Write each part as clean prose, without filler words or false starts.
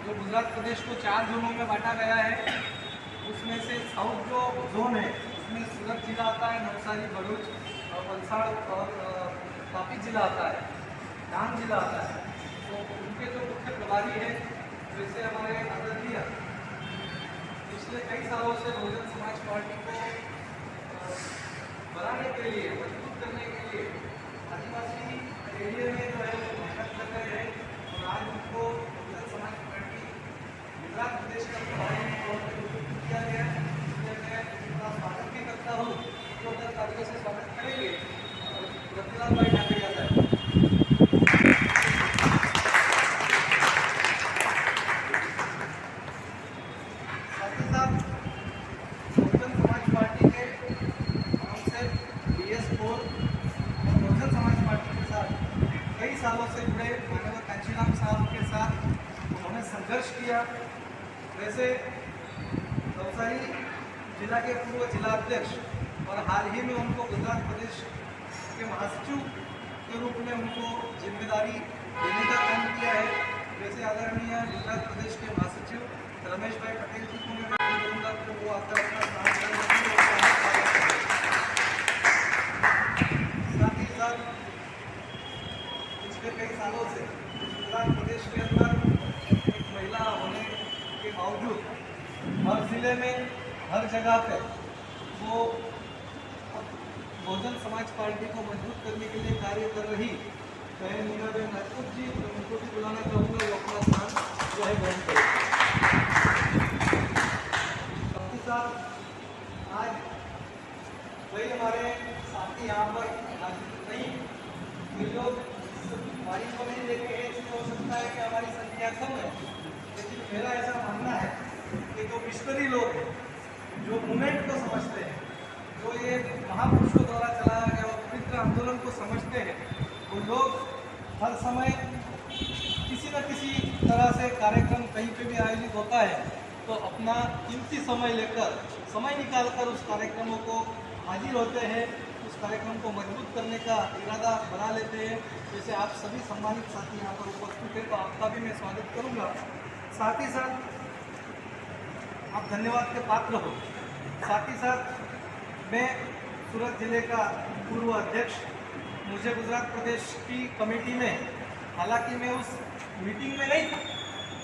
जो गुजरात प्रदेश को 4 जोनों में बांटा गया है, उसमें से साउथ जो जोन है उसमें सूरत जिला आता है, नवसारी, भरूच और वलसाड़ और तापी जिला आता है, डांग जिला आता है। तो उनके जो मुख्य प्रभारी है वैसे हमारे आदरणीय पिछले कई सालों से बहुजन समाज पार्टी को बढ़ाने के लिए, मजबूत करने के लिए आदिवासी एरिया में जो है वो मेहनत कर रहे हैं और आज उनको बहुजन समाज पार्टी गुजरात प्रदेश का प्रभारी किया गया है। इसलिए मैं उनका स्वागत भी करता हूँ, तो उधर तालियों से स्वागत करेंगे और रतिलाल भाई ठाकरिया साहब। साथ ही साथ बहुजन समाज पार्टी के हमसे BS4 और बहुजन समाज पार्टी के साथ कई सालों से जुड़े माननीय कांशीराम साहब के साथ उन्होंने संघर्ष किया। वैसे नवसारी जिला के पूर्व जिलाध्यक्ष और हाल ही में उनको गुजरात प्रदेश के महासचिव के रूप में उनको जिम्मेदारी देने का काम किया है। वैसे आदरणीय गुजरात प्रदेश के महासचिव रमेश भाई पटेल जी को मैं बोलूँगा कि वो आता अपना साथ ही साथ पिछले कई सालों से गुजरात प्रदेश के अंदर एक महिला होने के बावजूद हर जिले में हर जगह पे वो बहुजन समाज पार्टी को मजबूत करने के लिए कार्य कर रही बहन मीराबेन राजपूत जी, उनको भी बुलाना चाहूँगा वो अपना स्थान जो है ग्रहण करें। साथ ही साथ आज वही हमारे साथी यहाँ पर नहीं, ये लोग हमारी को नहीं देखे हैं, इसलिए हो सकता है कि हमारी संख्या कम है, लेकिन मेरा ऐसा मानना है कि जो मिशनरी लोग हैं, जो मूवमेंट को समझते हैं, जो ये महापुरुषों द्वारा चलाया गया और पवित्र आंदोलन को समझते हैं, वो लोग हर समय किसी न किसी तरह से कार्यक्रम कहीं पे भी आयोजित होता है तो अपना कीमती समय लेकर, समय निकालकर उस कार्यक्रमों को हाजिर होते हैं, उस कार्यक्रम को मजबूत करने का इरादा बना लेते हैं। जैसे आप सभी सम्मानित साथी यहाँ पर उपस्थित हैं तो आपका भी मैं स्वागत करूँगा। साथ ही साथ आप धन्यवाद के पात्र हो। साथ ही साथ मैं सूरत जिले का पूर्व अध्यक्ष, मुझे गुजरात प्रदेश की कमेटी में, हालांकि मैं उस मीटिंग में नहीं था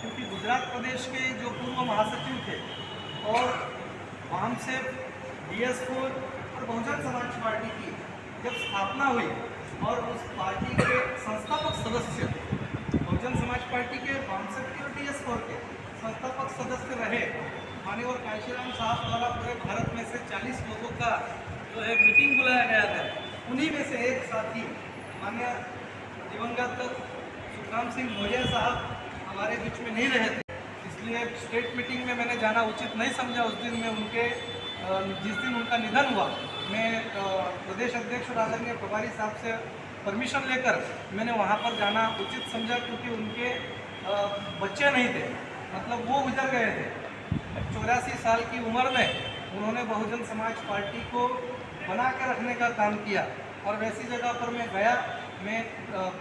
क्योंकि गुजरात प्रदेश के जो पूर्व महासचिव थे और वहाँ से BS4 और बहुजन समाज पार्टी की जब स्थापना हुई और उस पार्टी के संस्थापक सदस्य बहुजन समाज पार्टी के वामशक्ति और BS4 के संस्थापक सदस्य रहे माननीय कांशीराम साहब द्वारा पूरे भारत में से 40 लोगों का जो है मीटिंग बुलाया गया था। उन्हीं में से एक साथी माननीय दिवंगत सुखराम सिंह मौर्य साहब हमारे बीच में नहीं रहे थे, इसलिए स्टेट मीटिंग में मैंने जाना उचित नहीं समझा। उस दिन में उनके जिस दिन उनका निधन हुआ, मैं प्रदेश अध्यक्ष और आदरणीय प्रभारी साहब से परमिशन लेकर मैंने वहाँ पर जाना उचित समझा क्योंकि उनके बच्चे नहीं थे, मतलब वो गुजर गए थे। 84 साल की उम्र में उन्होंने बहुजन समाज पार्टी को बना के रखने का काम किया और वैसी जगह पर मैं गया। मैं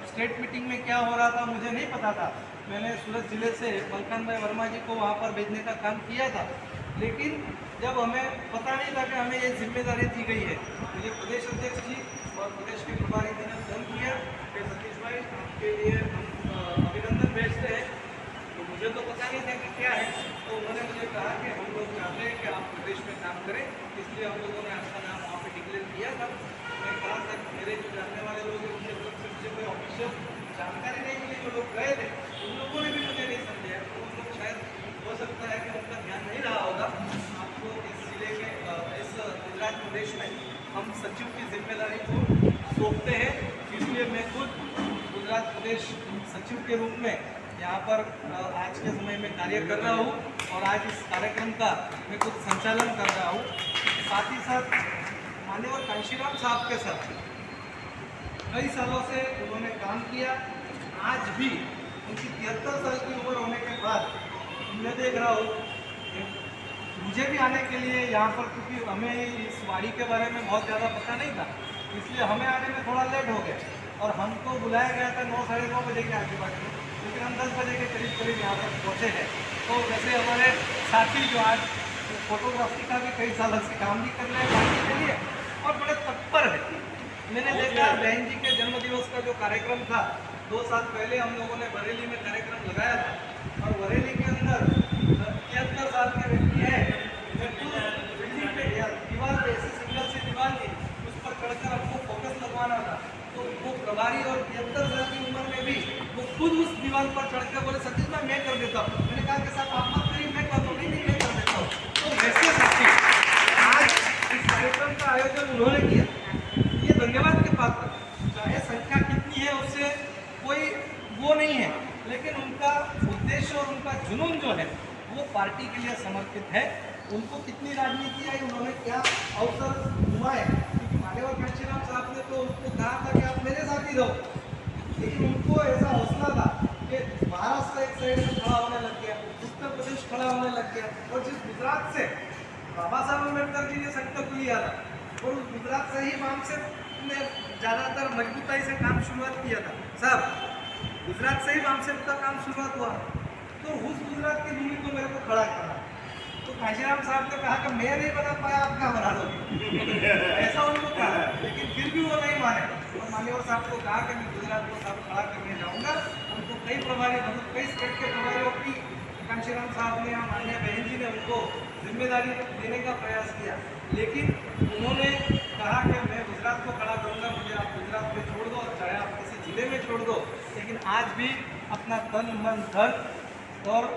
स्टेट मीटिंग में क्या हो रहा था मुझे नहीं पता था। मैंने सूरत ज़िले से मलकान भाई वर्मा जी को वहाँ पर भेजने का काम किया था, लेकिन जब हमें पता नहीं था कि हमें ये जिम्मेदारी दी गई है, मुझे प्रदेश अध्यक्ष जी और प्रदेश के प्रभारी जी ने फ़ोन किया कि सतीश भाई आपके लिए हम अभिनंदन भेजते हैं। तो मुझे तो पता नहीं था कि क्या है, तो उन्होंने मुझे कहा कि हम लोग चाहते हैं कि आप प्रदेश में काम करें, इसलिए हम लोगों ने आपका नाम वहाँ पर डिक्लेयर किया था। मैं कहा सर मेरे जो जानने वाले लोग हैं उनके तरफ से मुझे कोई ऑफिशियल जानकारी नहीं मिली, जो लोग गए थे उन लोगों ने भी मुझे नहीं समझाया, तो उन लोग शायद हो सकता है कि उनका ध्यान नहीं रहा होगा। आपको इस जिले के इस गुजरात प्रदेश में हम सचिव की जिम्मेदारी को सौंपते हैं, इसलिए मैं खुद गुजरात प्रदेश सचिव के रूप में यहाँ पर आज के समय में कार्य कर रहा हूँ और आज इस कार्यक्रम का मैं खुद संचालन कर रहा हूँ। साथ ही साथ माननीय कांशीराम साहब के साथ कई सालों से उन्होंने काम किया। आज भी उनकी 73 साल की उम्र होने के बाद मैं देख रहा हूँ मुझे भी आने के लिए यहाँ पर, क्योंकि हमें इस वाड़ी के बारे में बहुत ज़्यादा पता नहीं था, इसलिए हमें आने में थोड़ा लेट हो गया और हमको बुलाया गया था 9 साढ़े 9 बजे के आजू बाजू में। लेकिन हम 10 बजे के करीब यहाँ तक पहुँचे हैं। तो वैसे हमारे साथी जो आज फोटोग्राफी का भी कई साल से काम भी कर रहे हैं पार्टी के लिए और बड़े तत्पर है। मैंने देखा बहन जी के जन्मदिवस का जो कार्यक्रम था 2 साल पहले हम लोगों ने बरेली में कार्यक्रम लगाया था और बरेली के अंदर 73 साल के व्यक्ति है, बिल्डिंग पे दीवार पे ऐसी सिंगल सी दीवार थी, उस पर चढ़कर हमको फोकस लगवाना था। तो वो प्रभारी और 73 साल की उम्र में भी वो खुद उस दीवार पर चढ़कर बोले सतीश भाई मैं कर देता हूँ। मैंने कहा कि साहब आप मत करिए, मैं कर दूँ। नहीं मैं कर देता हूँ। तो वैसे साथी आज इस कार्यक्रम का आयोजन उन्होंने किया, ये धन्यवाद के पात्र। चाहे संख्या कितनी है उससे कोई वो नहीं है, लेकिन उनका उद्देश्य और उनका जुनून जो है वो पार्टी के लिए समर्पित है। उनको कितनी राजनीति आई, उन्होंने क्या अवसर घुमाए, क्योंकि मान्यवर कांशीराम साहब ने तो उनको कहा था कि आप मेरे साथ ही रहो, लेकिन उनको ऐसा हौसला था कि महाराष्ट्र एक साइड में खड़ा होने लग गया, उत्तर प्रदेश खड़ा होने लग गया, और जिस गुजरात से बाबा साहब अम्बेडकर जी ने संकल्प लिया था और उस गुजरात से ही माम से ने ज़्यादातर मजबूताई से काम शुरुआत किया था। साहब गुजरात से ही माम से का काम शुरुआत हुआ, तो उस गुजरात की भूमि को मेरे को खड़ा करना। तो कांशीराम साहब ने कहा कि मैं नहीं बना पाया, आप क्या बना दोगे ऐसा उनको कहा, लेकिन फिर भी वो नहीं माने और मान्यवर साहब को कहा कि मैं गुजरात को साहब खड़ा करने जाऊँगा। उनको कई प्रभारी मतलब कई स्टेट के प्रभारियों की कांशीराम साहब ने या मान्य बहन जी ने उनको जिम्मेदारी देने का प्रयास किया, लेकिन उन्होंने कहा कि मैं गुजरात को खड़ा करूँगा, मुझे आप गुजरात में छोड़ दो, चाहे आप किसी ज़िले में छोड़ दो, लेकिन आज भी अपना तन मन धन और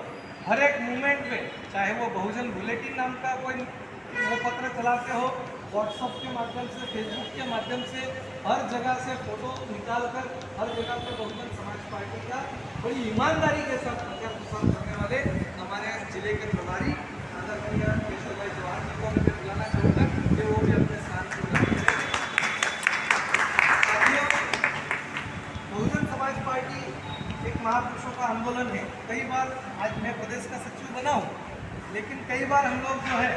हर एक मूवमेंट पे, चाहे वो बहुजन बुलेटिन नाम का कोई वो पत्र चलाते हो, व्हाट्सएप के माध्यम से, फेसबुक के माध्यम से, हर जगह से फोटो निकाल कर हर जगह पर बहुजन समाज पार्टी का बड़ी ईमानदारी के साथ प्रचार प्रसार करने वाले हमारे जिले के प्रभारी आदरणीय केशव भाई चौहान जी को मैं बुलाना चाहूँगा कि वो भी अपने स्थान पर साथियों, बहुजन समाज पार्टी एक महापुरुषों का आंदोलन है। कई बार आज मैं प्रदेश का सचिव बना हूँ, लेकिन कई बार हम लोग जो है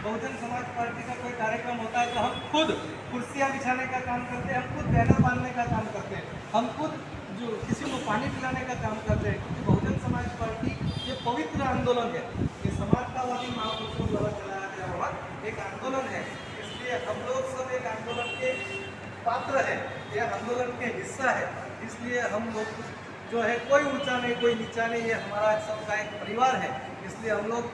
बहुजन समाज पार्टी का कोई कार्यक्रम होता है तो हम खुद कुर्सियाँ बिछाने का काम करते हैं, हम खुद बैनर बांधने का काम करते हैं, हम खुद जो किसी को पानी पिलाने का काम करते हैं, क्योंकि बहुजन समाज पार्टी ये पवित्र आंदोलन है, ये समाजवादी महापुरुषों द्वारा चलाया गया हुआ एक आंदोलन है। इसलिए हम लोग सब एक आंदोलन के पात्र है, ये आंदोलन के हिस्सा है। इसलिए हम लोग जो है कोई ऊंचा नहीं कोई नीचा नहीं, ये हमारा सबका एक परिवार है। इसलिए हम लोग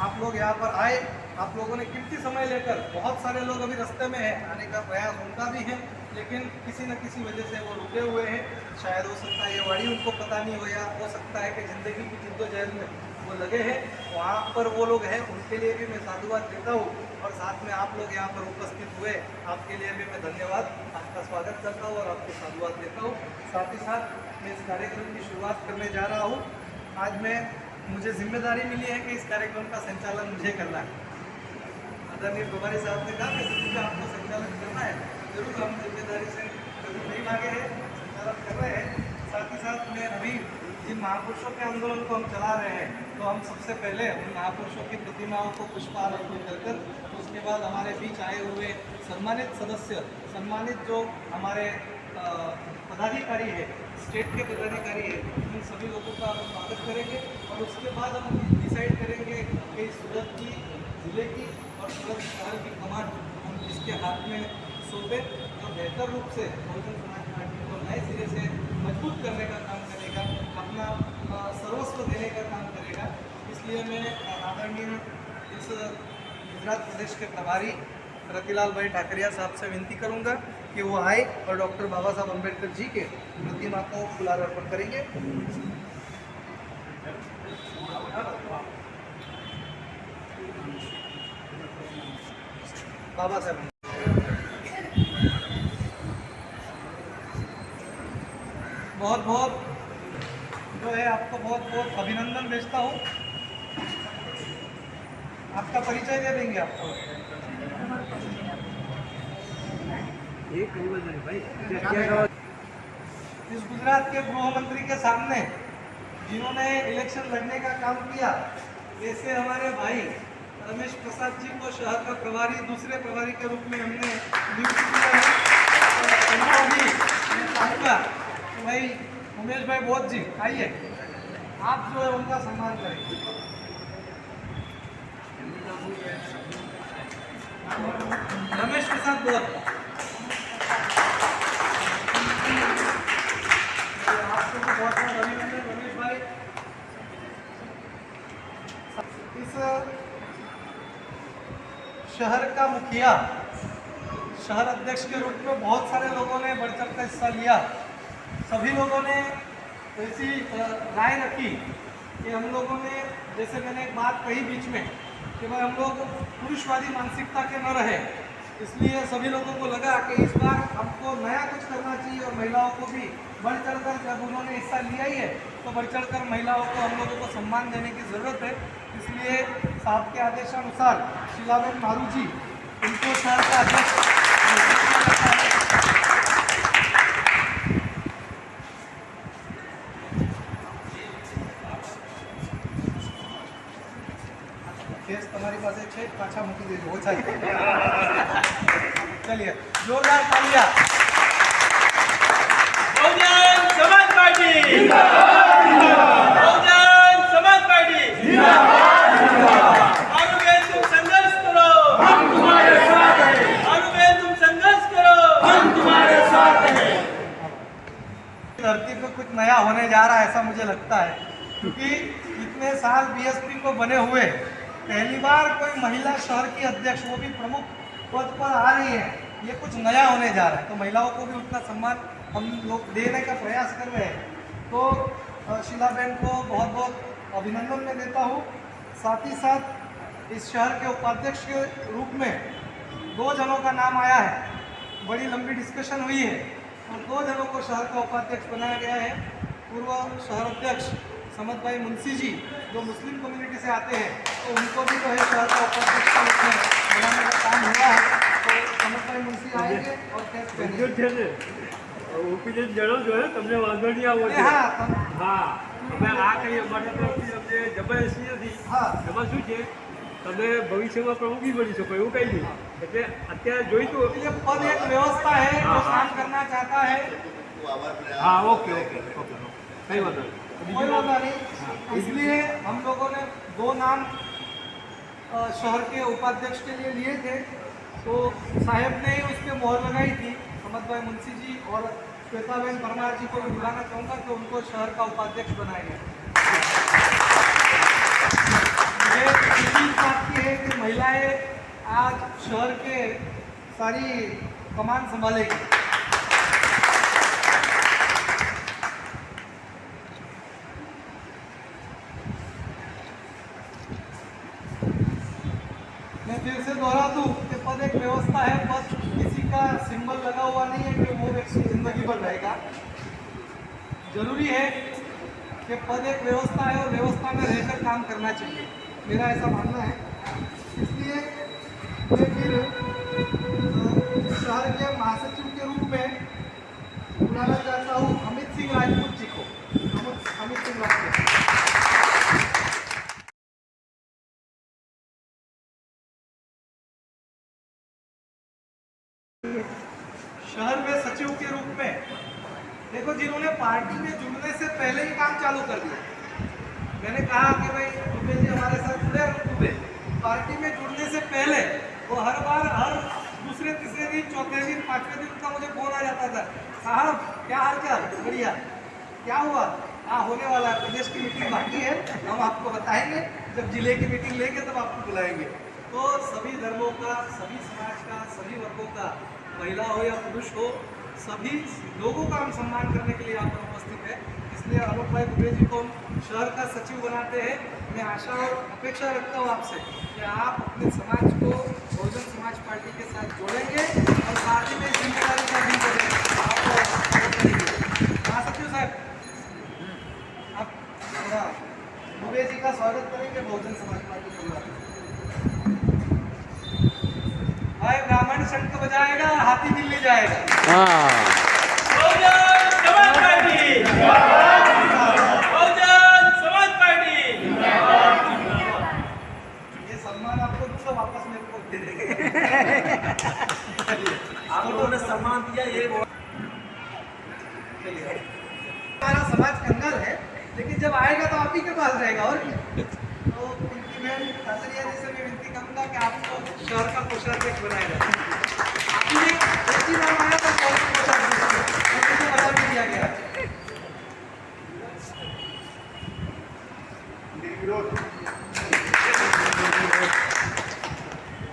आप लोग यहाँ पर आए, आप लोगों ने कीमती समय लेकर, बहुत सारे लोग अभी रास्ते में हैं, आने का प्रयास उनका भी है, लेकिन किसी न किसी वजह से वो रुके हुए हैं। शायद हो सकता है ये वाड़ी उनको पता नहीं हो, या हो सकता है कि ज़िंदगी की जिद्दोजहद में वो लगे हैं, वहाँ पर वो लोग हैं, उनके लिए भी मैं साधुवाद देता हूँ। और साथ में आप लोग यहाँ पर उपस्थित हुए, आपके लिए भी मैं धन्यवाद, आपका स्वागत करता हूँ और आपको साधुवाद देता हूँ। साथ ही साथ मैं इस कार्यक्रम की शुरुआत करने जा रहा हूँ। आज मुझे जिम्मेदारी मिली है कि इस कार्यक्रम का संचालन मुझे करना है। आदरणीय प्रभारी साहब ने कहा कि सचिव आपको संचालन करना है, जरूर हम जिम्मेदारी से कभी नहीं भागे हैं, संचालन कर रहे हैं। साथ ही साथ मैं अभी जिन महापुरुषों के आंदोलन को हम चला रहे हैं, तो हम सबसे पहले उन महापुरुषों की प्रतिमाओं को पुष्पार अर्पण कर उसके बाद हमारे बीच आए हुए सम्मानित सदस्य, सम्मानित जो हमारे पदाधिकारी है, स्टेट के पदाधिकारी है, इन सभी लोगों का हम स्वागत करेंगे और उसके बाद हम डिसाइड करेंगे कि सूरत की ज़िले की और सूरत शहर की कमान हम किसके हाथ में सौंपें, जो बेहतर रूप से बहुजन समाज पार्टी को नए सिरे से मजबूत करने का काम करेगा, अपना सर्वस्व देने का काम करेगा। इसलिए मैं आदरणीय इस गुजरात प्रदेश के प्रभारी रतिलाल भाई ठाकरिया साहब से विनती करूंगा कि वो आए और डॉक्टर बाबा साहब अम्बेडकर जी के प्रतिमा को फुलार अर्पण करेंगे। बाबा साहब बहुत बहुत जो है आपको बहुत बहुत अभिनंदन भेजता हूँ। आपका परिचय दे देंगे आपको। इस गुजरात के गृह मंत्री के सामने जिन्होंने इलेक्शन लड़ने का काम किया, वैसे हमारे भाई रमेश प्रसाद जी को शहर का प्रभारी, दूसरे प्रभारी के रूप में हमने नियुक्त किया है। उनको भी मैं चाहूँगा कि भाई उमेश भाई बोध जी आइए। आप जो है उनका सम्मान करेंगे। रमेश प्रसाद बोल, आपको भी बहुत बहुत अभिनंदन रमेश भाई। इस शहर का मुखिया, शहर अध्यक्ष के रूप में बहुत सारे लोगों ने बढ़ चढ़ कर हिस्सा लिया। सभी लोगों ने ऐसी राय रखी कि हम लोगों ने, जैसे मैंने एक बात कही बीच में कि भाई हम लोग पुरुषवादी मानसिकता के न रहे, इसलिए सभी लोगों को लगा कि इस बार हमको नया कुछ करना चाहिए और महिलाओं को भी बढ़ चढ़कर, जब उन्होंने हिस्सा लिया ही है तो बढ़ चढ़कर महिलाओं को, हम लोगों को सम्मान देने की ज़रूरत है। इसलिए साहब के आदेशानुसार शीलाबेन मारू जी, उनको शहर का अध्यक्ष केस तुम्हारी पास है, पाछा मूकी दे हो चाहिए। चलिए जोरदार तालियां। बहुजन समाज पार्टी जिंदाबाद, बहुजन समाज पार्टी जिंदाबाद। आरुबेन तुम संघर्ष करो, हम तुम्हारे साथ हैं। आरुबेन तुम संघर्ष करो, हम तुम्हारे साथ हैं। धरती पे कुछ नया होने जा रहा है ऐसा मुझे लगता है, क्योंकि इतने साल बीएसपी को बने हुए पहली बार कोई महिला शहर की अध्यक्ष, वो भी प्रमुख पद पर आ रही है। ये कुछ नया होने जा रहा है, तो महिलाओं को भी उतना सम्मान हम लोग देने का प्रयास कर रहे हैं। तो शीलाबेन को बहुत बहुत अभिनंदन मैं देता हूँ। साथ ही साथ इस शहर के उपाध्यक्ष के रूप में 2 जनों का नाम आया है, बड़ी लंबी डिस्कशन हुई है और 2 जनों को शहर का उपाध्यक्ष बनाया गया है। पूर्व शहर अध्यक्ष समद भाई मुंशी जी, जो मुस्लिम कम्युनिटी से आते हैं, तो उनको भी जो है शहर का उपाध्यक्ष के रूप में बनाने का काम हुआ है। तो समद भाई मुंशी आएंगे और कैसे ઓપિનિયન જણાવજો જો હે તમને વાંધો નહીં આવો છે હા અમે આ કઈ અમારી તરફથી અમને જબરદસ્તી નથી એમાં શું છે તમે ભવિષ્યમાં પ્રમુખી બની શકો એવું કંઈ નહીં એટલે અત્યારે જોઈતું ये पद एक व्यवस्था है जो काम करना चाहता है। હા ઓકે ઓકે ઓકે કઈ વાંધો નહીં कोई होता नहीं, इसलिए हम लोगों ने 2 नाम शहर के उपाध्यक्ष के लिए थे। तो साहब ने ही उस पर मोहर लगाई थी, समद भाई मुंशी जी और श्वेताबेन परमार जी को भी बुलाना चाहूँगा कि उनको शहर का उपाध्यक्ष बनाया गया। ये खुशी इस बात की है कि महिलाएं आज शहर के सारी कमान संभालेगी। मैं फिर से दोहरा दूं कि पद एक व्यवस्था है, पद किसी का सिंबल लगा हुआ नहीं है कि वो व्यक्ति जिंदगी भर रहेगा। जरूरी है कि पद एक व्यवस्था है और व्यवस्था में रहकर काम करना चाहिए, मेरा ऐसा मानना है। इसलिए मैं फिर शहर के महासचिव के रूप में बुलाना चाहता हूँ अमित सिंह राजपूत जी को। अमित सिंह राजपूत शहर में सचिव के रूप में, देखो जिन्होंने पार्टी में जुड़ने से पहले ही काम चालू कर दिया। मैंने कहा कि भाई दुबे जी हमारे साथ जुड़े, दुबे पार्टी में जुड़ने से पहले वो हर बार, हर दूसरे तीसरे दिन, चौथे दिन, 5वें दिन का मुझे फोन आ जाता था, साहब क्या हाल चाल, बढ़िया, क्या हुआ, हाँ होने वाला है, प्रदेश की मीटिंग बाकी है, हम आपको बताएंगे, जब जिले की मीटिंग लेंगे तब आपको बुलाएंगे। तो सभी धर्मों का, सभी समाज का, सभी वर्गों का, महिला हो या पुरुष हो, सभी लोगों का हम सम्मान करने के लिए यहाँ पर उपस्थित है। इसलिए अनूप भाई दुबे जी को शहर का सचिव बनाते हैं। मैं आशा और अपेक्षा रखता हूँ आपसे कि आप अपने समाज को बहुजन समाज पार्टी के साथ जोड़ेंगे और साथ ही में जिम्मेदारी का भी करेंगे। महासचिव साहब, आप थोड़ा दुबे जी का स्वागत करेंगे बहुजन समाज पार्टी के। भाई ब्राह्मण शंख बजाएगा, हाथी दिल्ली जाएगा। बहुजन समाज पार्टी जिंदाबाद, बहुजन समाज पार्टी जिंदाबाद। ये सम्मान आपको दूसरा वापस मेरे को दे देंगे। आप लोगों ने सम्मान दिया, ये हमारा समाज कंगाल है, लेकिन जब आएगा तो आप ही तो पिंकी बहन खासरिया जी से मैं विनती करूंगा कि आपको शहर का कोषाध्यक्ष बनाया जाए। आपने जैसी नाम आया तो कौन सा कोषाध्यक्ष मुझे बता भी दिया गया।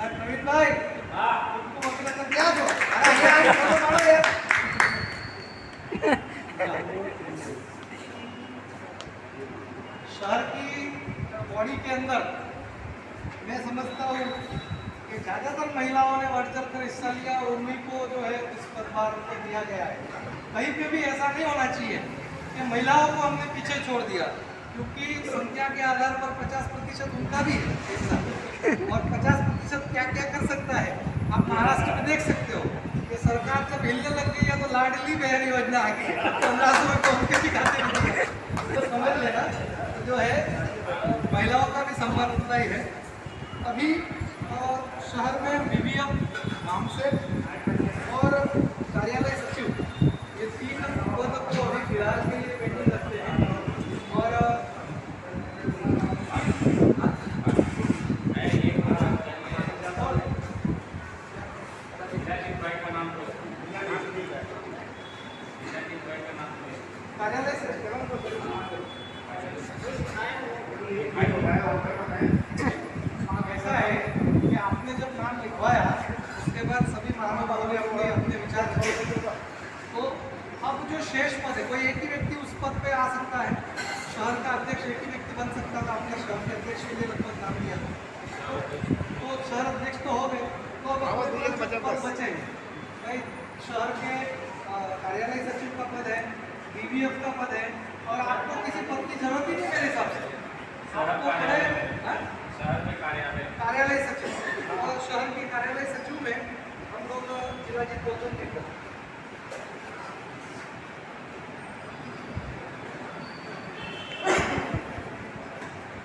प्रवीण भाई, तुमको मतलब क्या दो? अरे मारो यार। शहर की बॉडी के अंदर मैं समझता हूँ कि ज़्यादातर महिलाओं ने बढ़ चढ़ कर हिस्सा लिया और उन्हीं को जो है इस पदभार को दिया गया है। कहीं पे भी ऐसा नहीं होना चाहिए कि महिलाओं को हमने पीछे छोड़ दिया, क्योंकि संख्या के आधार पर 50% उनका भी है हिस्सा, और 50% क्या क्या कर सकता है आप महाराष्ट्र में देख सकते हो कि सरकार जब हिलने लग गई है तो लाडली बहन योजना आ गई, 1500 रुपये तो उनके भी खाते में दिए। तो समझ लेना जो है महिलाओं का भी सम्मान उतना ही है। अभी शहर में BBF, मामसेट और कार्यालय सचिव, ये 3 पद को अभी फिलहाल के लिए पेंडिंग रखते हैं। और कार्यालय से ऐसा है कि आपने जब नाम लिखवाया उसके बाद सभी महानुभावों ने अपने अपने विचार किए, तो अब जो शेष पद है कोई एक ही व्यक्ति उस पद पे आ सकता है। शहर का अध्यक्ष एक ही व्यक्ति बन सकता था, अपने शहर के अध्यक्ष के लिए लगभग नाम लिया तो शहर अध्यक्ष तो हो गए, तो अब पद बचेंगे भाई। शहर के कार्यालय सचिव का पद है, BBF का पद है, और आपको किसी पद की जरूरत ही नहीं मेरे हिसाब से। आपको शहर में कार्यालय सचिव, और शहर के कार्यालय सचिव में हम लोग जिलाजीत गौतम जी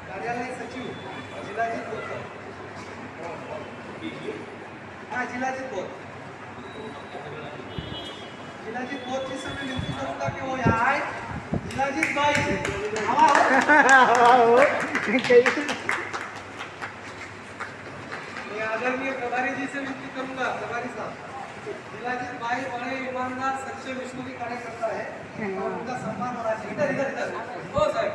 कार्यालय सचिव जिलाजीत गौतम, हाँ जिलाजीत गौतम, जिलाजीत बहुत चीज से मैं विनती करूंगा कि वो यहाँ आए। जिलाजीत भाई मैं आदरणीय प्रभारी जी से विनती करूंगा, प्रभारी साहब जिलाजीत भाई बड़े ईमानदार सच्चे विष्णु की कार्यकर्ता है और उनका सम्मान होना चाहिए। इधर इधर इधर ओ साहब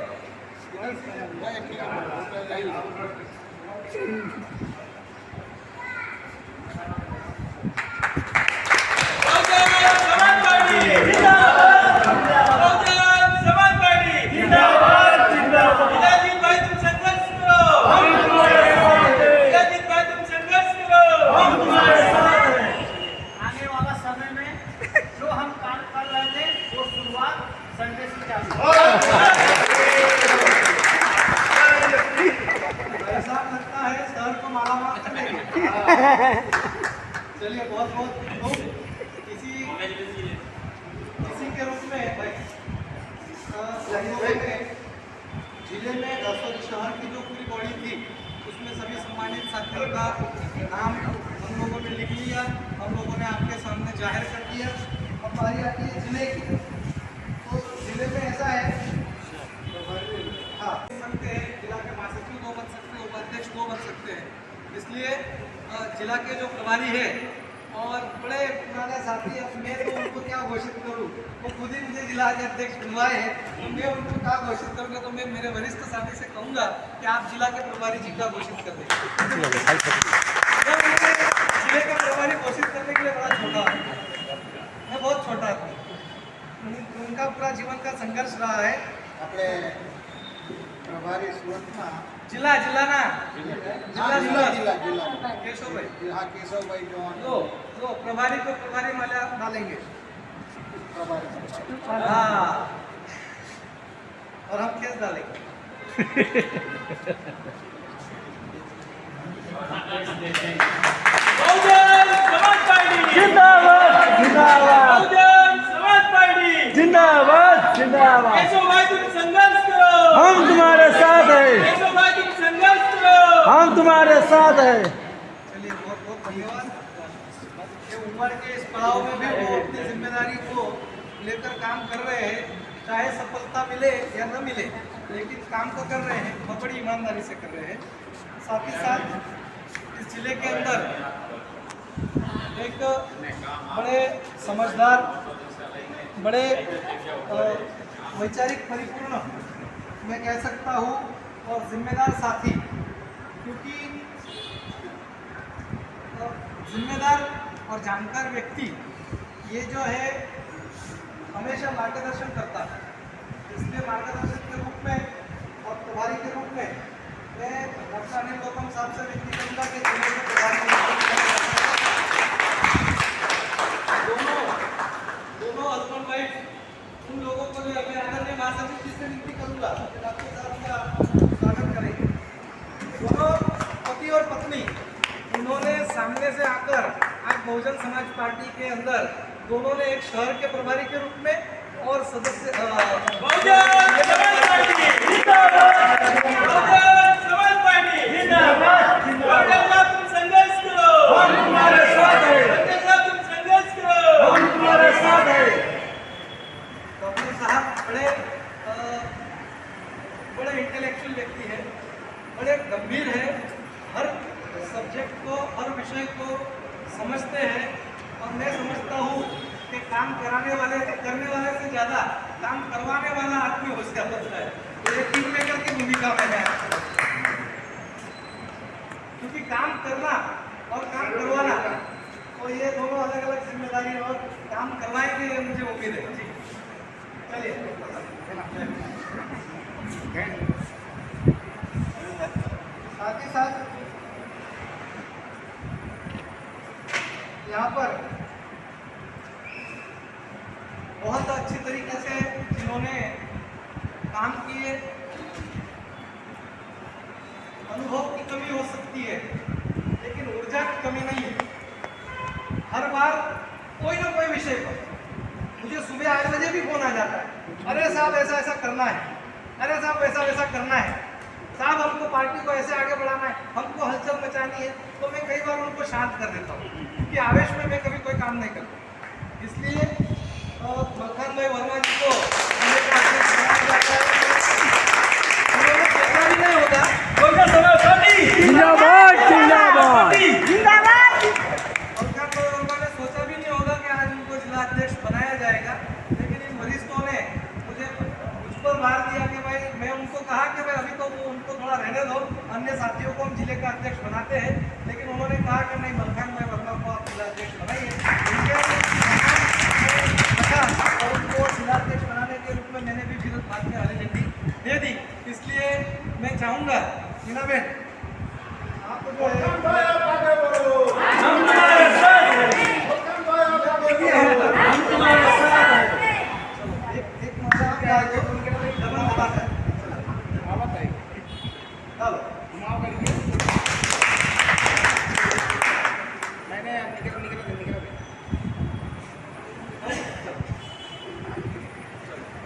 चलिए बहुत बहुत इसी के रूप में भाई जिले में शहर की जो पूरी बॉडी थी उसमें सभी सम्मानित साथियों का नाम हम लोगों ने लिख लिया, हम लोगों ने आपके सामने जाहिर कर दिया। अब बारी आती है जिले की, तो जिले में ऐसा है हाँ सकते हैं जिला के महासचिव 2 बन सकते हैं, उपाध्यक्ष 2 बन सकते हैं। इसलिए जिला के जो प्रभारी है और बड़े पुराने साथी, अब मैं तो उनको क्या घोषित करूं, वो खुद ही मुझे जिला के अध्यक्ष बनवाए हैं, तो मैं उनको क्या घोषित करूंगा, तो मैं मेरे वरिष्ठ साथी से कहूंगा कि आप जिला के प्रभारी जी का घोषित कर दें। जिले का प्रभारी घोषित करने के लिए बड़ा छोटा मैं बहुत छोटा था, उनका पूरा जीवन का संघर्ष रहा है। આપણે પ્રભારી સુરતમાં जिला जिला ना જિલ્લા केशव भाई, હા કેશવભાઈ ચૌહાણ तो प्रभारी को प्रभारी माला डालेंगे પ્રભારી हाँ, और हम केस डालेंगे। बहुजन समाज पार्टी जिंदाबाद जिंदाबाद बहुजन समाज पार्टी जिंदाबाद जिंदाबाद। केशव भाई तुम संघर्ष करो, हम तुम्हारे साथ हैं, केशव भाई तुम संघर्ष करो, हम तुम्हारे साथ हैं। चलिए बहुत बहुत धन्यवाद। ये उम्र के इस पड़ाव में भी वो अपनी जिम्मेदारी को लेकर काम कर रहे हैं, चाहे सफलता मिले या न मिले। लेकिन काम को कर रहे हैं और बड़ी ईमानदारी से कर रहे हैं। साथ ही साथ इस जिले के अंदर एक बड़े समझदार, बड़े वैचारिक परिपूर्ण मैं कह सकता हूँ और जिम्मेदार साथी, क्योंकि जिम्मेदार और जानकार व्यक्ति ये जो है हमेशा मार्गदर्शन करता है। इसलिए मार्गदर्शक के रूप में और प्रभारी के रूप में मैं डॉक्टर अनिल गौतम साहब से विनती करूँगा कि जिले के प्रभारी दोनों हस्बैंड वाइफ उन लोगों को भी अपने आदरणीय महासचिव जी से विनती करूँगा कि डॉक्टर साहब का स्वागत करेंगे। दोनों पति और पत्नी उन्होंने सामने से आकर आज बहुजन समाज पार्टी के अंदर दोनों ने एक शहर के प्रभारी के रूप में और सदस्य बहुजन समाज पार्टी जिंदाबाद, बहुजन समाज पार्टी जिंदाबाद, जिंदाबाद। तुम संघर्ष करो, हम तुम्हारे साथ हैं। तुम संघर्ष करो, हम तुम्हारे साथ हैं। डॉक्टर साहब बड़े इंटेलेक्चुअल व्यक्ति हैं, बड़े गंभीर हैं, हर सब्जेक्ट को, हर विषय को समझते हैं। और मैं समझता हूँ कि काम करने वाले से ज़्यादा काम करवाने वाला आदमी होशियार होता है। ये किंग मेकर की भूमिका में है, क्योंकि काम करना और काम करवाना तो ये दोनों अलग अलग जिम्मेदारी और काम करवाएंगे, ये मुझे उम्मीद है। जी चलिए। साथ ही साथ यहाँ पर बहुत अच्छी तरीके से जिन्होंने काम किए, अनुभव की कमी हो सकती है लेकिन ऊर्जा की कमी नहीं है। हर बार कोई ना कोई विषय पर मुझे सुबह 8 बजे भी फोन आ जाता है, अरे साहब ऐसा ऐसा करना है, अरे साहब वैसा वैसा करना है, साहब हमको पार्टी को ऐसे आगे बढ़ाना है, हमको हलचल मचानी है। तो मैं कई बार उनको शांत कर देता हूँ, क्योंकि आवेश में मैं कभी कोई काम नहीं करता। इसलिए मलखान भाई वर्मा जी को जिले का अध्यक्ष बनाया जाता है। उन्होंने सोचा भी नहीं होगा, बहुजन समाज पार्टी जिंदाबाद, जिंदाबाद। मलखान भाई वर्मा ने सोचा भी नहीं होगा कि आज उनको जिला अध्यक्ष बनाया जाएगा। लेकिन इन वरिष्ठों ने मुझ पर भार दिया कि भाई, मैं उनको कहा कि भाई अभी तो वो उनको थोड़ा रहने दो, अन्य साथियों को हम जिले का अध्यक्ष बनाते हैं। लेकिन उन्होंने कहा कि नहीं, मलखान भाई वर्मा को आप जिला अध्यक्ष बनाइए। और उनको जिला अध्यक्ष बनाने के रूप में मैंने भी फिर बाद में हरी झंडी दे दी। इसलिए मैं चाहूँगा मीना बेन, आपको जो है हम तुम्हारे साथ हैं, हम तुम्हारे साथ हैं। एक मौका आप आगे उनके लिए डबल दबा है। चलो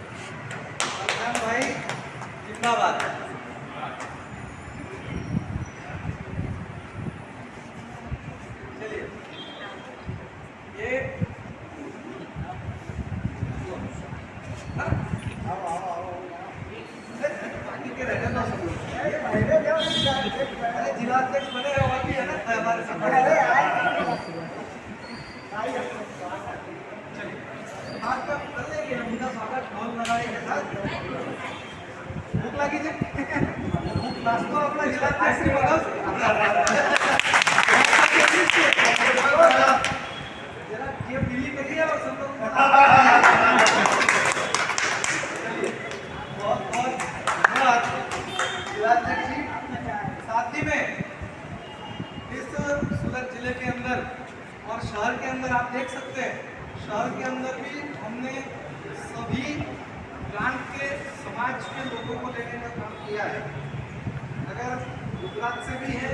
मलखान भाई जिंदाबाद। चलिए ये बाकी के रहने दो सब लोग। अरे जिला अध्यक्ष बने हैं और भी है ना हमारे साथ। चलिए बात तो कर लेंगे, हम उनका स्वागत ढोल लगाएंगे साथ। भूख लगी जी, भूख नाश्ता अपना जिला अध्यक्ष से मंगाओ। जरा ये पीली करिए और सब लोग बहुत बहुत धन्यवाद जिलाध्यक्ष जी। साथ ही में इस सूरत जिले के अंदर और शहर के अंदर आप देख सकते हैं, शहर के अंदर भी हमने सभी प्रांत के समाज के लोगों को लेने का काम किया है। अगर गुजरात से भी है,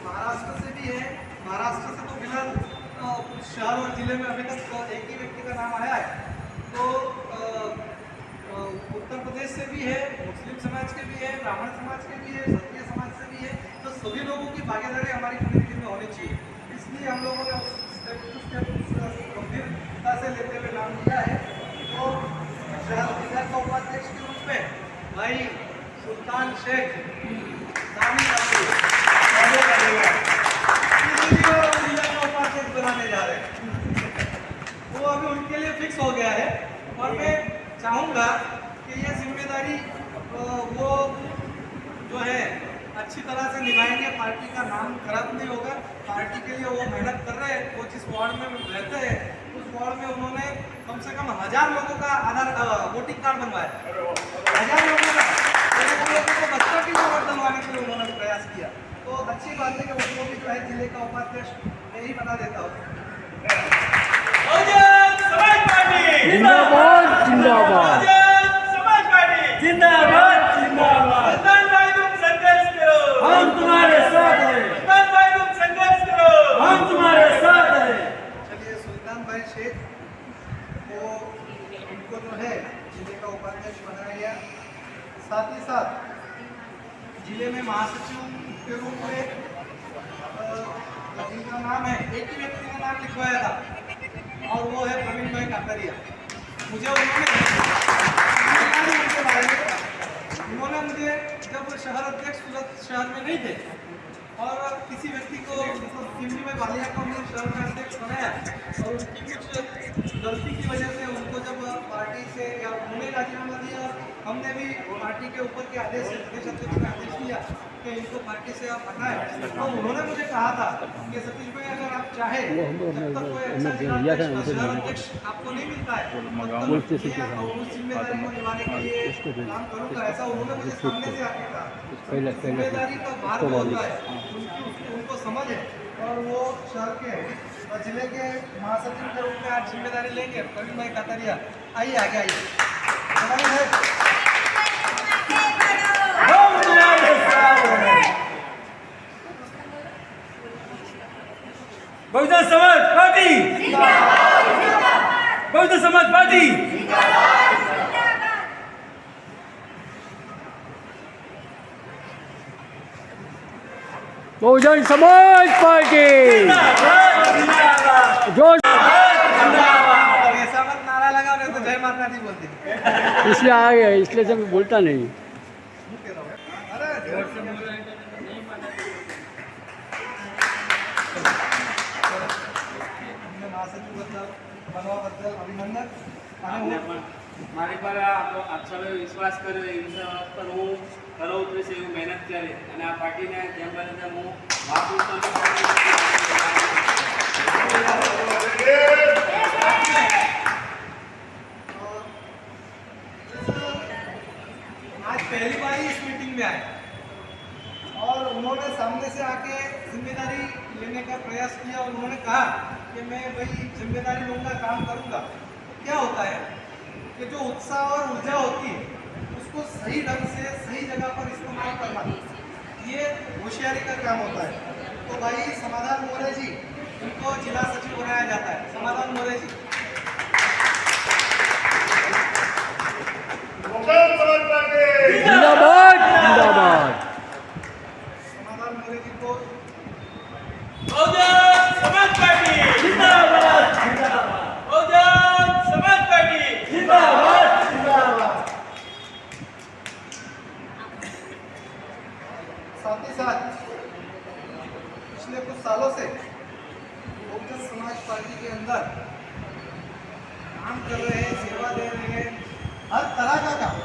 महाराष्ट्र से भी है। महाराष्ट्र से तो फिलहाल शहर और जिले में अभी तक एक ही व्यक्ति का नाम आया है। तो उत्तर प्रदेश से भी है, मुस्लिम समाज के भी है, ब्राह्मण समाज के भी है, क्षत्रिय समाज से भी है। तो सभी लोगों की भागीदारी हमारी कम्युनिटी में होनी चाहिए। इसलिए हम लोगों ने गंभीरता से लेते हुए नाम दिया है। तो शहर का उपाध्यक्ष के रूप में भाई सुल्तान शेख दानी साहब पहले करेगा, इसीलिए वो जिला का उपाध्यक्ष बनाने जा रहे हैं। वो अभी उनके लिए फिक्स हो गया है और मैं चाहूँगा कि ये जिम्मेदारी वो जो है अच्छी तरह से निभाएंगे। पार्टी का नाम खराब नहीं होगा। पार्टी के लिए वो मेहनत कर रहे हैं। वो जिस वार्ड में रहते हैं उस वार्ड में उन्होंने कम से कम 1000 लोगों का वोटिंग कार्ड बनवाया, 1000 लोगों का, लोगों को बच्चों की वोट डलवाने के लिए उन्होंने प्रयास किया। तो अच्छी बात है कि उनको भी जो है जिले का उपाध्यक्ष यही बना देता हूँ। बहुजन समाज पार्टी जिंदाबाद जिंदाबाद बहुजन समाज पार्टी जिंदाबाद जिंदाबाद। सुल्तान भाई तुम संघर्ष करो, हम तुम्हारे साथ हैं, सुल्तान भाई तुम संघर्ष करो, हम तुम्हारे साथ हैं। चलिए सुल्तान भाई शेख को उनको जो है जिले का उपाध्यक्ष बनाया गया। साथ ही साथ जिले में महासचिव के रूप में जिनका नाम है, एक ही व्यक्ति का नाम लिखवाया था और वो है प्रवीण भाई काकरिया। मुझे उन्होंने मुझे जब शहर अध्यक्ष सूरत शहर में नहीं थे और किसी व्यक्ति को सिमरी में बालिया को हमने शहर का अध्यक्ष बनाया और उनकी कुछ गलती की वजह से उनको जब पार्टी से या उन्होंने राजीनामा दिया और हमने भी पार्टी के ऊपर के आदेश प्रदेश अध्यक्ष का आदेश दिया कि इनको पार्टी से आप हटाएं। तो उन्होंने मुझे कहा था कि सतीश भाई अगर आप चाहें जब तक कोई अच्छा शहर अध्यक्ष आपको नहीं मिलता है तब तक मैं उस जिम्मेदारी को निभाने के लिए काम करूँगा, ऐसा उन्होंने मुझे सामने से आके कहा। जिम्मेदारी का भार बहुत है, उनको समझ है और वो शहर के और जिले के महासचिव के रूप में आज जिम्मेदारी लेंगे। प्रवीण भाई कातरिया आइए आगे आइए। हम तुम्हारे साथ हैं। Bahujan Samaj party Bahujan Samaj party Bahujan Samaj party जो ऐसा मत नारा लगा नहीं तो जय माता दी बोलते। इसलिए आ गया, इसलिए से मैं बोलता नहीं। अरे जोर से बोल रहे हैं। हमने महासचिव बनवाबद्दल अभिनंदन। आणि મારી પર આપ સૌએ વિશ્વાસ કર્યો એ વિશ્વાસ પર હું ખરો ઉતરીશ એવું મહેનત કરી અને આ પાર્ટીને જેમ બને તેમ હું आज पहली बार ही इस मीटिंग में आए और उन्होंने सामने से आके जिम्मेदारी लेने का प्रयास किया और उन्होंने कहा कि मैं भाई जिम्मेदारी लूँगा, काम करूँगा। क्या होता है कि जो उत्साह और ऊर्जा होती है उसको सही ढंग से सही जगह पर इस्तेमाल करना, ये होशियारी का काम होता है। तो भाई समाधान मोरे जी, उनको जिला सचिव बनाया जाता है। समाधान मोरे जी। जिंदाबाद जिंदाबाद। समाधान मोरे जी को बहुजन समाज पार्टी जिंदाबाद जिंदाबाद बहुजन समाज पार्टी जिंदाबाद जिंदाबाद। साथ ही साथ पिछले कुछ सालों से बहुजन समाज पार्टी के अंदर काम कर रहे हैं, सेवा दे रहे हैं, हर तरह का काम।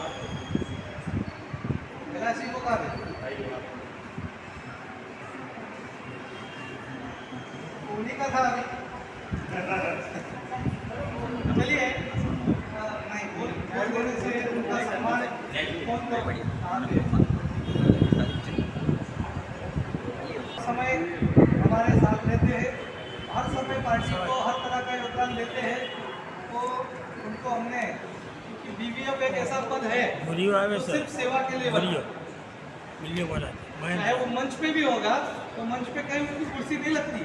कैलाशी को कहा उन्हीं का था अभी। चलिए नहीं बोल देने से उनका सम्मान समय हमारे साथ रहते हैं, हर समय पार्टी को हर तरह का योगदान देते हैं। तो उनको हमने, क्योंकि बीवीएफ एक ऐसा पद है जो सिर्फ सेवा के लिए बना। चाहे वो मंच पे भी होगा तो मंच पे कहीं उनकी कुर्सी नहीं लगती,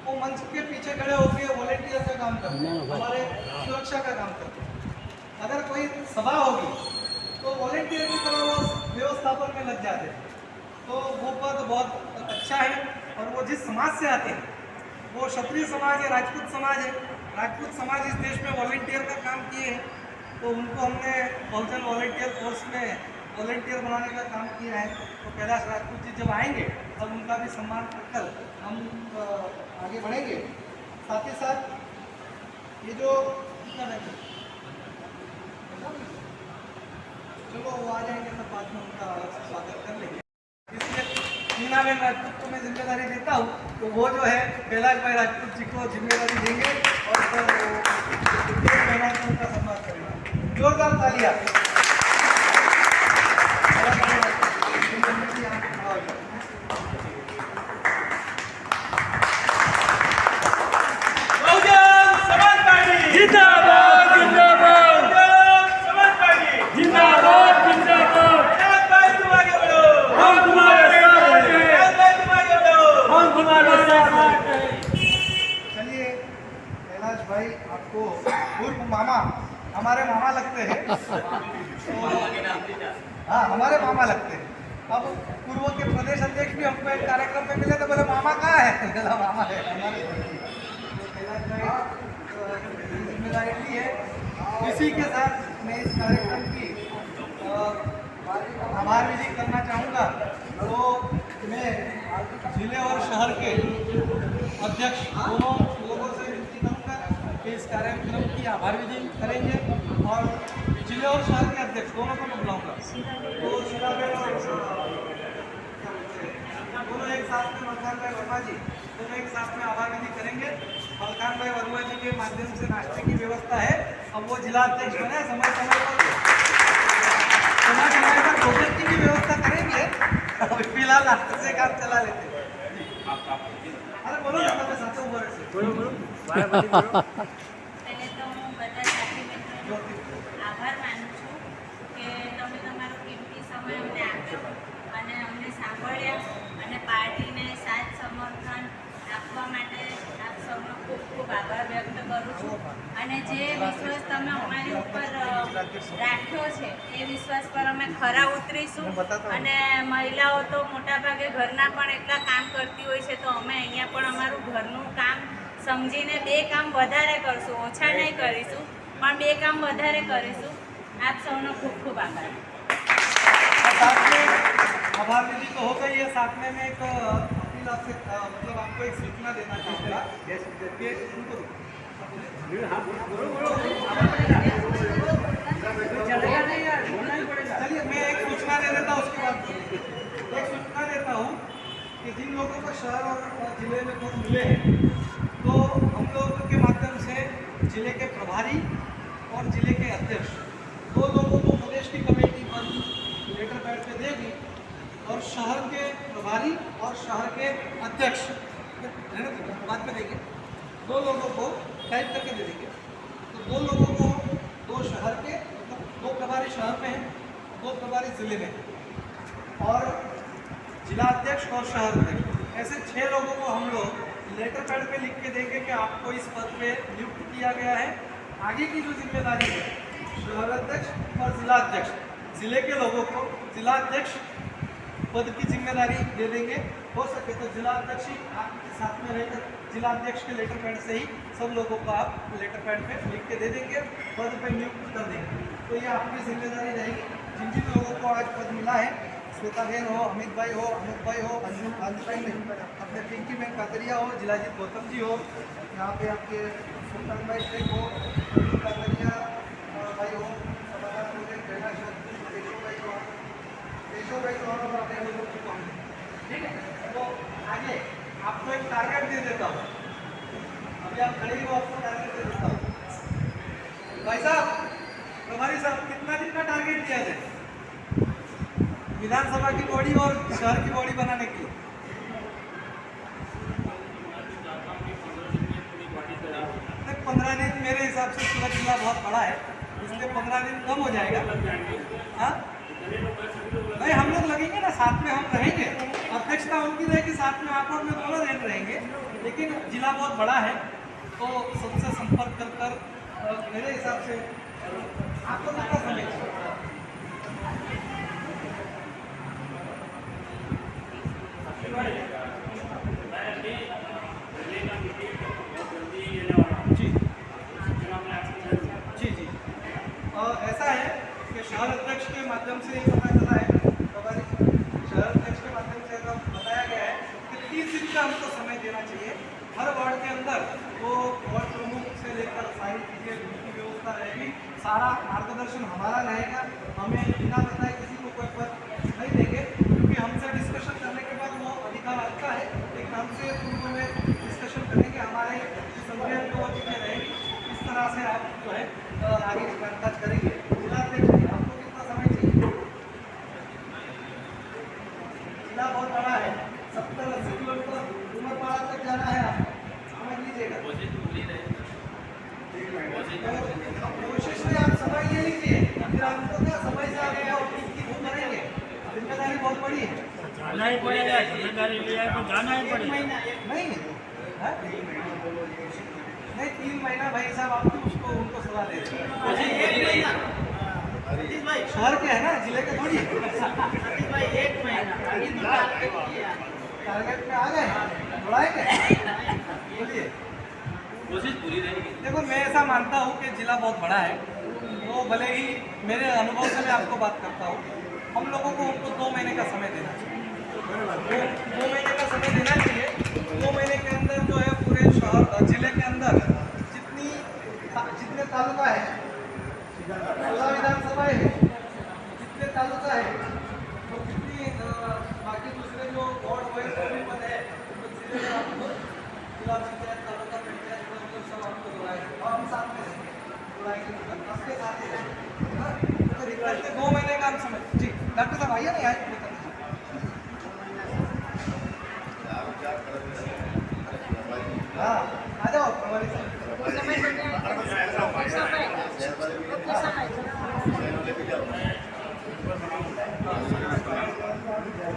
वो मंच के पीछे खड़े होकर वॉलेंटियर का काम करते हैं, हमारे सुरक्षा का काम करते हैं। अगर कोई सभा होगी तो वॉलेंटियर की तरह वो व्यवस्थापन में लग जाते हैं। तो वो पद बहुत अच्छा है और वो जिस समाज से आते हैं, वो क्षत्रिय समाज है, राजपूत समाज है। राजपूत समाज इस देश में वॉलेंटियर का काम किए हैं, तो उनको हमने बहुजन वॉलेंटियर फोर्स में वॉलेंटियर बनाने का काम किया है। तो कैलाश राजपूत जी जब आएंगे तब उनका भी सम्मान कर हम आगे बढ़ेंगे। साथ ही साथ ये जो चलो वो आ जाएंगे तब बाद में उनका अलग से स्वागत कर लेंगे। इसलिए मीनाबेन राजपूत को मैं जिम्मेदारी देता हूँ, तो वो जो है कैलाश भाई राजपूत जी को जिम्मेदारी देंगे और फिर 1 महीना में उनका सम्मान करेंगे। जोरदार तालियां। बहुजन समाज पार्टी जिंदाबाद जिंदाबाद बहुजन समाज पार्टी जिंदाबाद जिंदाबाद कैलाश भाई तुम आगे बढ़ो, हम तुम्हारे साथ हैं कैलाश भाई तुम आगे बढ़ो। हम तुम्हारे साथ हैं। चलिए कैलाश भाई आपको पूर्व मामा हमारे मामा लगते हैं। हाँ हमारे मामा लगते हैं। अब पूर्व के प्रदेश अध्यक्ष भी हमको एक कार्यक्रम पे मिले तो बोले मामा कहाँ है? बोला मामा है हमारे। तो कैलाश भाई जिम्मेदारी ली है। इसी के साथ मैं इस कार्यक्रम की आभार विधि करना चाहूँगा। तो मैं जिले और शहर के अध्यक्ष दोनों लोगों से विनती करूँगा कि इस कार्यक्रम की आभार विधि करेंगे और जिले और शहर के अध्यक्ष दोनों को मैं बुलाऊँगा। तो शीलाबेन और दोनों एक साथ में मलखान भाई वर्मा जी दोनों एक साथ में आभार विधि करेंगे। मलखान भाई वर्मा जी के माध्यम से नाश्ते की व्यवस्था है। अब वो जिला अध्यक्ष बने समय पर भोजन की भी व्यवस्था करेंगे। फिलहाल नाश्ते से काम चला लेते हैं। अरे बोलो ना તમે સાથે ઉભા રહેશે। બોલો બોલો બરાબર બોલો પહેલે તો હું બધા સાથી મિત્રોનો આભાર માનું છું કે તમે તમારો કિંમતી સમય અમને આપ્યો અને અમને સાંભળ્યા અને પાર્ટીને સાથ સમર્થન આપવા માટે આપ સૌનો ખૂબ ખૂબ આભાર વ્યક્ત કરું છું અને જે વિશ્વાસ તમે અમારી ઉપર રાખ્યો છે એ વિશ્વાસ પર અમે ખરા ઉતરીશું અને મહિલાઓ તો મોટાભાગે ઘરના પણ એટલા કામ કરતી હોય છે તો અમે અહીંયા પણ અમારું ઘરનું કામ સમજીને 2 કામ વધારે કરશું, ઓછા નહીં કરીશું પણ 2 કામ વધારે કરીશું। આપ સૌનો ખૂબ ખૂબ આભાર। साथ में आभार विधि तो हो गई है। साथ में मैं एक अपील आपसे मतलब आपको एक सूचना देना चाहूँगा कि उनको हाँ बोलो बोलो चलेगा नहीं यार बोलना ही पड़ेगा। चलिए मैं एक सूचना दे देता हूँ उसके बाद एक सूचना देता हूँ कि जिन लोगों को शहर और जिले में पद मिले हैं तो हम लोगों के माध्यम से जिले के प्रभारी और जिले के अध्यक्ष 2 लोगों को प्रदेश की कमेटी पर लेटर पैड पे देगी और शहर के प्रभारी और शहर के अध्यक्ष बाद में देंगे। 2 लोगों को टाइप करके दे देंगे। तो 2 लोगों को 2 शहर के मतलब 2 प्रभारी शहर में हैं, 2 प्रभारी जिले में हैं और जिला अध्यक्ष और शहर अध्यक्ष ऐसे 6 लोगों को हम लोग लेटर पैड पे लिख के देंगे कि आपको इस पद पे नियुक्त किया गया है। आगे की जो जिम्मेदारी है शहर अध्यक्ष और जिला अध्यक्ष, जिले के लोगों को जिला अध्यक्ष पद की जिम्मेदारी दे देंगे। हो सके तो जिला अध्यक्ष ही आपके साथ में रहकर जिला अध्यक्ष के लेटर पैड से ही सब लोगों को आप लेटर पैड पे लिख के दे देंगे, पद पे नियुक्त कर देंगे। तो ये आपकी जिम्मेदारी रहेगी। जिन जिन लोगों को आज पद मिला है, श्वेता बहन हो, अमित भाई हो, अमित भाई हो, अंजुम भाई नहीं, अपने पिंकी बहन कातरिया हो, जिलाजीत गौतम जी हो, यहाँ पे आपके सुल्तान भाई शेख हो, कातरिया भाई हो, समाधान हो गए, कैलाश केशव भाई हो और अपने लोगों की कौन है, ठीक है। तो आगे आपको एक टारगेट दे देता हूँ। अभी आप खड़े हो, आपको टारगेट दे देता हूँ। भाई साहब, प्रभारी साहब, कितना टारगेट दिया जाए विधानसभा की बॉडी और शहर की बॉडी बनाने के लिए? 15 दिन मेरे हिसाब से सूरत जिला बहुत बड़ा है, इसलिए 15 दिन कम हो जाएगा। हाँ नहीं, हम लोग लगेंगे ना, साथ में हम रहेंगे। अध्यक्षता उनकी रहेगी, साथ में आप और मैं दोनों रहेंगे। लेकिन जिला बहुत बड़ा है तो सबसे संपर्क कर मेरे हिसाब से आपको कितना समय चाहिए? जी जी। ऐसा है कि शहर अध्यक्ष के माध्यम से ये पता चला सारा मार्गदर्शन हमारा रहेगा। हमें बिना बताए किसी को कोई पद नहीं देंगे, क्योंकि हमसे डिस्कशन करने के बाद वो अधिकार आता है, लेकिन हमसे पूर्व में डिस्कशन करेंगे, हमारे संज्ञान में वो चीज़ें रहेगी। इस तरह से आप जो है आगे कामकाज करेंगे। जिलाध्यक्ष जी, आपको कितना समय चाहिए? जिला बहुत बड़ा है, 70-80 किलोमीटर उमरपाड़ा तक जाना है, आप समझ लीजिएगा। कोशिश में आप समय ले लीजिए, फिर आपको क्या समय से आप की वो करेंगे। जिम्मेदारी बहुत बड़ी है। जाना ही पड़ेगा, जिम्मेदारी लिया है तो जाना ही पड़ेगा। नहीं है? नहीं 3 महीना भाई साहब, आप क्यों उसको उनको सलाह दे रहे हैं? शहर के है ना, जिले के थोड़ी। 1 महीना टारगेट में आ गए, बढ़ाएंगे। बोलिए। कोशिश पूरी रहेगी। देखो, मैं ऐसा मानता हूँ कि जिला बहुत बड़ा है, तो भले ही मेरे अनुभव से मैं आपको बात करता हूँ, हम लोगों को उनको 2 महीने का समय देना चाहिए। 2 महीने का समय देना चाहिए। 2 महीने के अंदर जो है पूरे शहर जिले के अंदर जितने तालुका है, 16 विधानसभा है, जितने तालुका है, तो कितनी बाकी दूसरे जो वार्ड वाइज पद है, तो जिले में आपको जिला पंचायत, तालुका पंचायत, सब आपको बुलाएंगे और हम साथ में बुलाएंगे, उसके साथ ही रहेंगे। तो रिक्वेस्ट है 2 महीने का हम समय। जी डॉक्टर साहब आइए ना, आइए। हाँ आ जाओ हमारे साथ।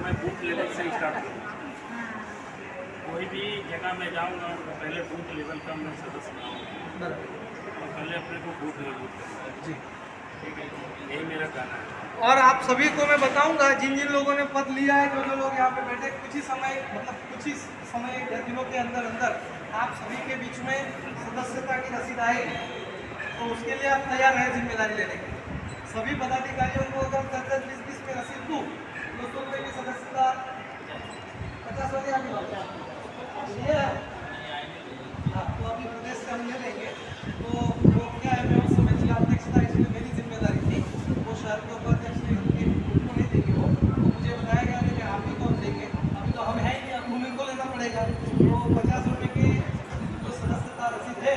मैं बूथ लेवल से स्टार्ट करूँगा। कोई भी जगह में जाऊँगा तो पहले बूथ लेवल का मैं सदस्य बनाऊँगा और पहले अपने को बूथ लेवल जी ठीक है, यही मेरा कहना है। और आप सभी को मैं बताऊंगा, जिन जिन लोगों ने पद लिया है, जो लोग यहाँ पे बैठे, कुछ ही समय या दिनों के अंदर अंदर आप सभी के बीच में सदस्यता की रसीद आएगी, तो उसके लिए आप तैयार हैं जिम्मेदारी लेने के। सभी पदाधिकारियों को अगर 10-20 में रसीद दूँ, 200 रुपये की सदस्यता 50 वाली आगे ये है। हाँ, तो अभी प्रदेश से हम ले लेंगे, तो वो क्या है, मैं उस समय जिलाध्यक्ष था, इसलिए मेरी जिम्मेदारी थी। वो शहर के उपाध्यक्ष ने उनको नहीं देंगे, वो मुझे बताया गया कि आप ही कौन देंगे, अभी तो हम है ही नहीं, अब उन्हीं को लेना पड़ेगा। तो 50 रुपये की जो सदस्यता रसीद है,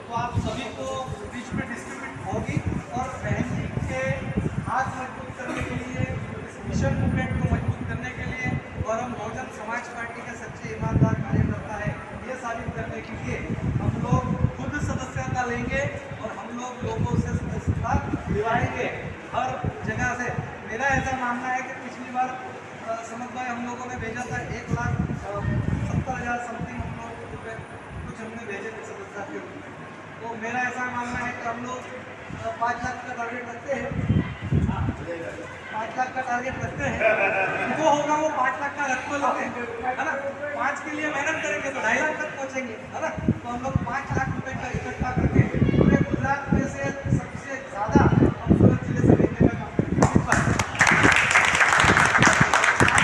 तो आप सभी को बीच में डिस्ट्रीब्यूट होगी। और बहन जी के हाथ मजबूत करने के लिए, इस मिशन मूवमेंट को मजबूत करने के लिए, और हम बहुजन समाज पार्टी के सच्चे ईमानदार कार्यकर्ता है, ये साबित करने के लिए हम लोग खुद सदस्यता लेंगे और हम लोग लोगों से सदस्यता दिलाएंगे हर जगह से। मेरा ऐसा मानना है कि पिछली बार समझ भाई हम लोगों ने भेजा था 1,70,000 समथिंग हम लोग रुपये कुछ हमने भेजे थे सदस्यता के रूप में। तो मेरा ऐसा मानना है कि हम लोग 5 लाख का टारगेट रखते हैं। 5 लाख का टारगेट रखते हैं, जो होगा वो 5 लाख का रखते लोगे, है ना। 5 के लिए मेहनत करेंगे तो 2.5 लाख तक पहुँचेंगे, है ना। तो हम लोग 5 लाख रुपए का इकट्ठा करके पूरे गुजरात में से सबसे ज़्यादा हम सूरत जिले से भेजने का काम करेंगे। 5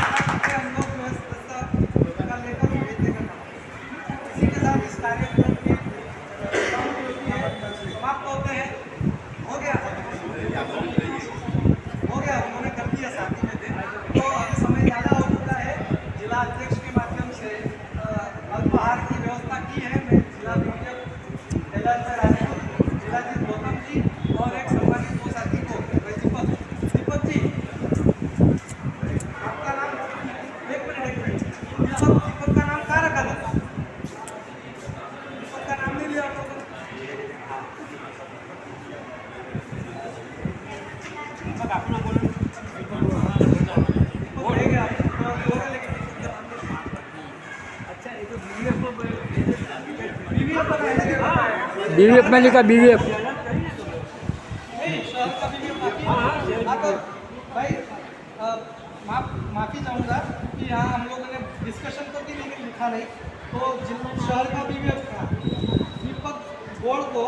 लाख रुपये हम लोग जो है सदस्यता लेकर भेजने का काम करेंगे। इसी के साथ इस कार्यक्रम की समाप्त होते हैं। हो गया, उन्होंने कर दिया, साथी में थे। तो अभी समय ज़्यादा हो चुका है। जिला अध्यक्ष के माध्यम से अल्पाहार की व्यवस्था की है। मैं जिला जिलाधीश गौतम जी और एक सम्मानित दो साथी को, दीपक जी, आपका नाम एक मिनट दीपक का नाम कहाँ रखा था? दीपक का नाम नहीं लिया आप लोगों ने? BVF में लिखा BVF। नहीं, शहर का भी हाँ, तो भाई माफ़ी चाहूँगा कि यहाँ हम लोगों ने डिस्कशन तो की लेकिन लिखा नहीं। तो शहर का भी दीपक बोर्ड को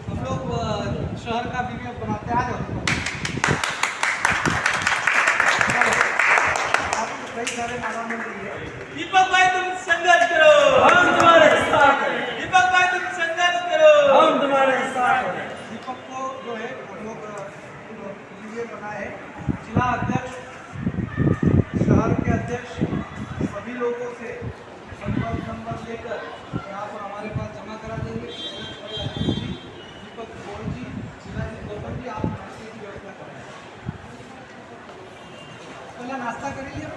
हम लोग शहर का भी बनाते आ जाओ। आपको कई सारे नाम मिल रही है। दीपक भाई तुम संघर्ष करो, हम तुम्हारे साथ हैं। दीपक भाई तुम संघर्ष करो, हम तुम्हारे साथ हैं। दीपक को जो बना है। जिला अध्यक्ष, शहर के अध्यक्ष, सभी लोगों से संपर्क नंबर लेकर यहाँ पर हमारे पास जमा करा देंगे। दीपक गौड़ जी, जिलाधीश गौतम जी, आप नाश्ते की व्यवस्था करें। पहला नाश्ता कर लीजिए,